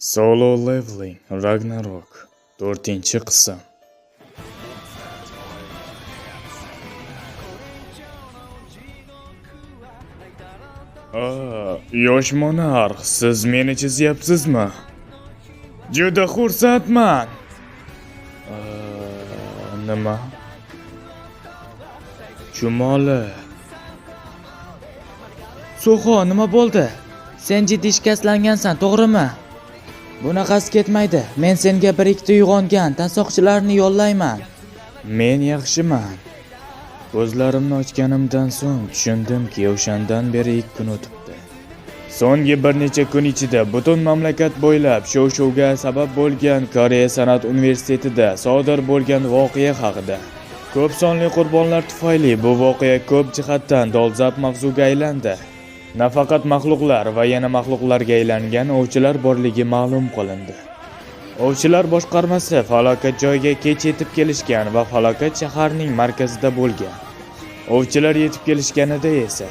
Solo Leveling Ragnarok 4-qism. Yosh monarx, siz meni chizyapsizmi? Juda xursandman. Nima? Chumoli. So'xo, nima bo'ldi? Sen jiddiy shikastlangansan, to'g'rimi? Bunaqasi ketmaydi. Men senga bir ikkita uyg'ongan tansoqchilarni yollayman. Men yaxshiman. Ko'zlarimni ochganimdan so'ng tushundimki, o'shandan beri 2 kun o'tibdi. So'nggi bir necha kun ichida butun mamlakat bo'ylab shov-shuvga sabab bo'lgan Koreya san'at universitetida sodir bo'lgan voqea haqida. Ko'p sonli qurbonlar tufayli bu voqea ko'p jihatdan dolzarb mavzuga aylandi. Nafaqat maxluqlar va yana maxluqlarga aylangan ovchilar borligi ma'lum qilindi. Ovchilar boshqarmasi falokat joyiga kech yetib kelishgan va falokat shaharning markazida bo'lgan. Ovchilar yetib kelishganida esa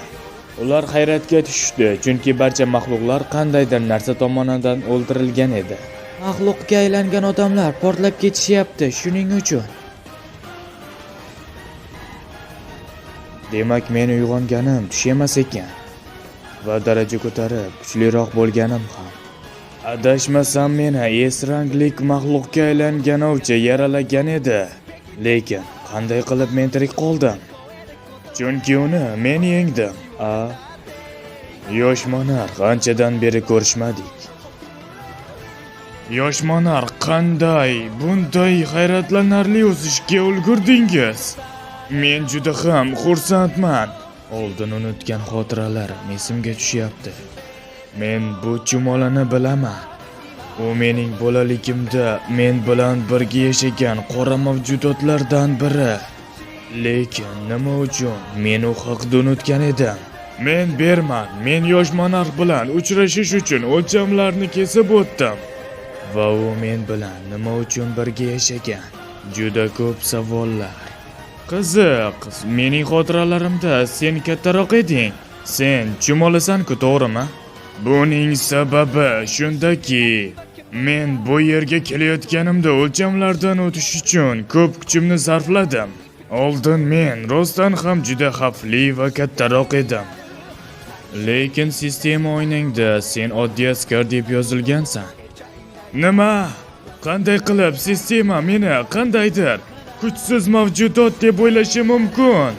ular hayratga tushdi, chunki barcha maxluqlar qandaydir narsa tomonidan o'ldirilgan edi. Maxluqga aylangan odamlar portlab ketishyapti, shuning uchun. Demak, men uyg'onganim tush emas ekan va daraja ko'tarib kuchliroq bo'lganim ham. Adashmasam meni S-ranglik maxluqga aylangan ovchi yaralagan edi. Lekin qanday qilib men tirik qoldim? Chunki uni men yengdim. Yosh monarx, anchadan beri ko'rishmadik. Yosh monarx, qanday bunday hayratlanarli o'sishga ulgurdingiz? Men juda ham xursandman. Oldin unutgan xotiralarim esimga tushyapti. Men bu chumolani bilaman. U mening bolaligimda men bilan birga yashagan qora mavjudotlardan biri. Lekin nima uchun men u haqda unutgan edim? Men berman. Men yosh monarx bilan uchrashish uchun o'lchamlarni kesib o'tdim. Va u men bilan nima uchun birga yashagan? Juda ko'p savollar. Qiziq, mening xotiralarimda sen kattaroq eding. Sen chumolisan-ku, to'g'rimi? Buning sababi shundaki, men bu yerga kelayotganimda o'lchamlardan o'tish uchun ko'p kuchimni sarfladim. Oldin men rostdan ham juda xavfli va kattaroq edim. Lekin sistema o'yningda sen oddiy askar deb yozilgansan. Nima? Qanday qilib sistema meni qandaydir kuchsiz mavjudot deb o'ylashi mumkin?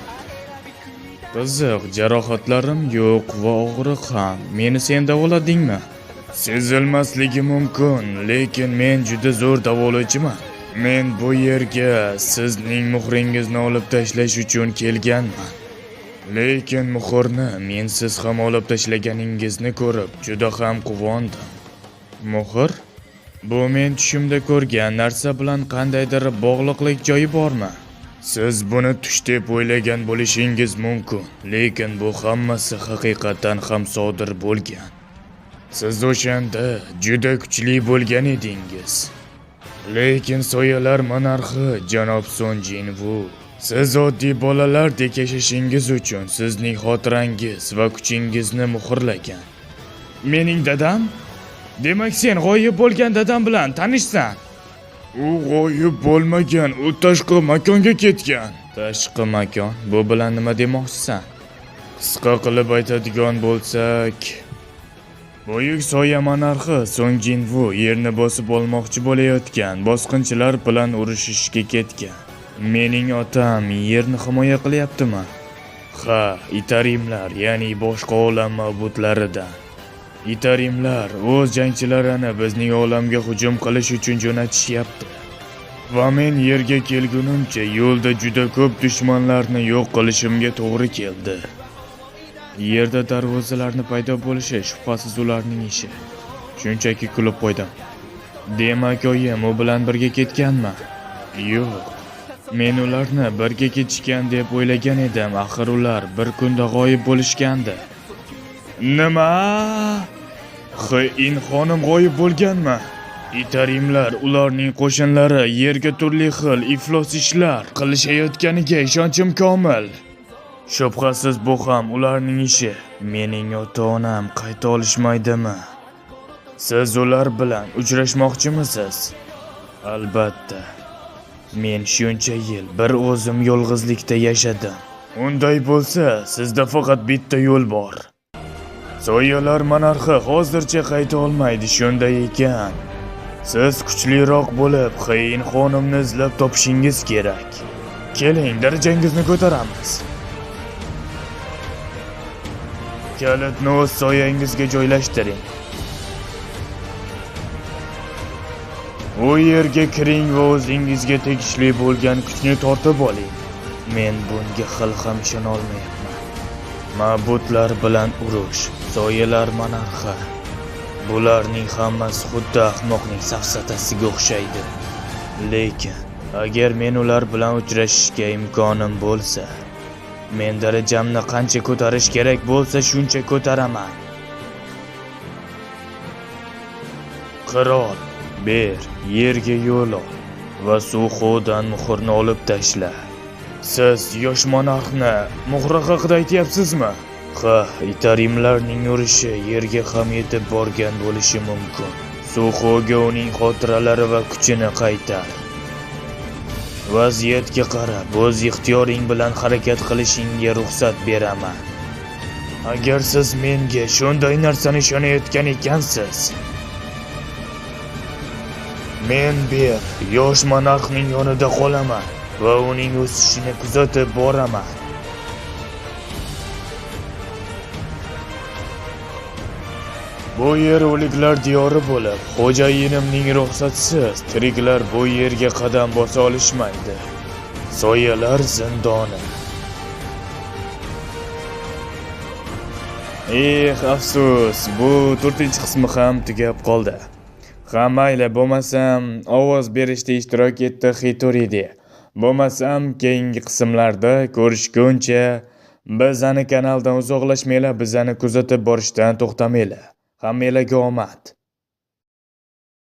Qiziq, jarohatlarim yo'q va og'riq ham. Meni sen davoladingmi? Sezilmasligi mumkin, lekin men juda zo'r davolovchiman. Men bu yerga sizning muhringizni olib tashlash uchun kelganman. Lekin muhrni men siz ham olib tashlaganingizni ko'rib juda ham quvondim. Muhr? Bu men tushimda ko'rgan narsa bilan qandaydir bog'liqlik joyi bormi? Siz buni tush deb o'ylagan bo'lishingiz mumkin, lekin bu hammasi haqiqatan ham sodir bo'lgan. Siz o'shanda juda kuchli bo'lgan edingiz. Lekin soyalar monarxi janob Son Jinvu, siz oddiy bolalardek yashashingiz uchun sizning xotirangiz va kuchingizni muhrlagan. Mening dadam? Demak, sen g'oyib bo'lgan dadam bilan tanishsan. U g'oyib bo'lmagan, u tashqi makonga ketgan. Tashqi makon? Bu bilan nima demoqchisan? Qisqa qilib aytadigan bo'lsak, buyuk soya monarxi Son Jinvu yerni bosib olmoqchi bo'layotgan bosqinchilar bilan urushishga ketgan. Mening otam yerni himoya qilyaptimi? Ha, itarimlar, ya'ni boshqa olam mabudlaridan. Itarimlar o'z jangchilarini bizning olamga hujum qilish uchun jo'natishyapti. Va men yerga kelgunimcha yo'lda juda ko'p dushmanlarni yo'q qilishimga to'g'ri keldi. Yerda darvozalarni paydo bo'lishi shubhasiz ularning ishi. Shunchaki kulib qo'ydim. Demak, oyim u bilan birga ketganmi? Yo'q. Men ularni birga ketishgan deb o'ylagan edim. Axir ular bir kunda g'oyib bo'lishgandi. Nima? Xin xonim g'oyib bo'lganmi? Itarimlar, ularning qo'shinlari yerga turli xil iflos ishlar qilishayotganiga ishonchim komil. Shubhasiz bu ham ularning ishi. Mening ota-onam qayta olishmaydimi? Siz ular bilan uchrashmoqchimisiz? Albatta. Men shuncha yil bir o'zim yolg'izlikda yashadim. Unday bo'lsa, sizda faqat bitta yo'l bor. Soyalar monarxi hozircha qayta olmaydi, shunday ekan. Siz kuchliroq bo'lib, Xiyin xonimni izlab topishingiz kerak. Keling, darajangizni ko'taramiz. Kalitni o'z soyangizga joylashtiring. U yerga kiring va o'zingizga tegishli bo'lgan kuchni tortib oling. Men bunga hali ham ishona olmayapman. Ma'budlar bilan urush, soyalar monarxi. Bularning hammasi xuddi ahmoqning safsatasiga o'xshaydi. Lekin agar men ular bilan uchrashishga imkonim bo'lsa, men darajamni qancha ko'tarish kerak bo'lsa, shuncha ko'taraman. Qirol, ber, yerga yo'l ol va Suxodan muhrni olib tashla. Siz yosh monarxni muhri haqida aytyapsizmi? Ha, itarimlarning yurishi yerga ham yetib borgan bo'lishi mumkin. Suxoga uning xotiralari va kuchini qaytar. Vaziyatga qarab, o'z ixtiyoring bilan harakat qilishingga ruxsat beraman. Agar siz menga shunday narsani ishonayotgan ekansiz, men ber, yosh monarxning yonida qolaman va uning o'sishini kuzatib boraman. Bu yer o'liklar diyori bo'lib, xo'jayinimning ruxsatisiz tiriklar bu yerga qadam bosa olishmaydi. Soyalar zindoni. Afsus, bu 4-qismi ham tugab qoldi. Ha, mayli, bo'lmasam ovoz berishda ishtirok etdi Xitoride. Bo'lmasam keyingi qismlarda ko'rishguncha bizani kanaldan uzoqlashmanglar, bizani kuzatib borishdan to'xtamanglar. Hammalarga omad.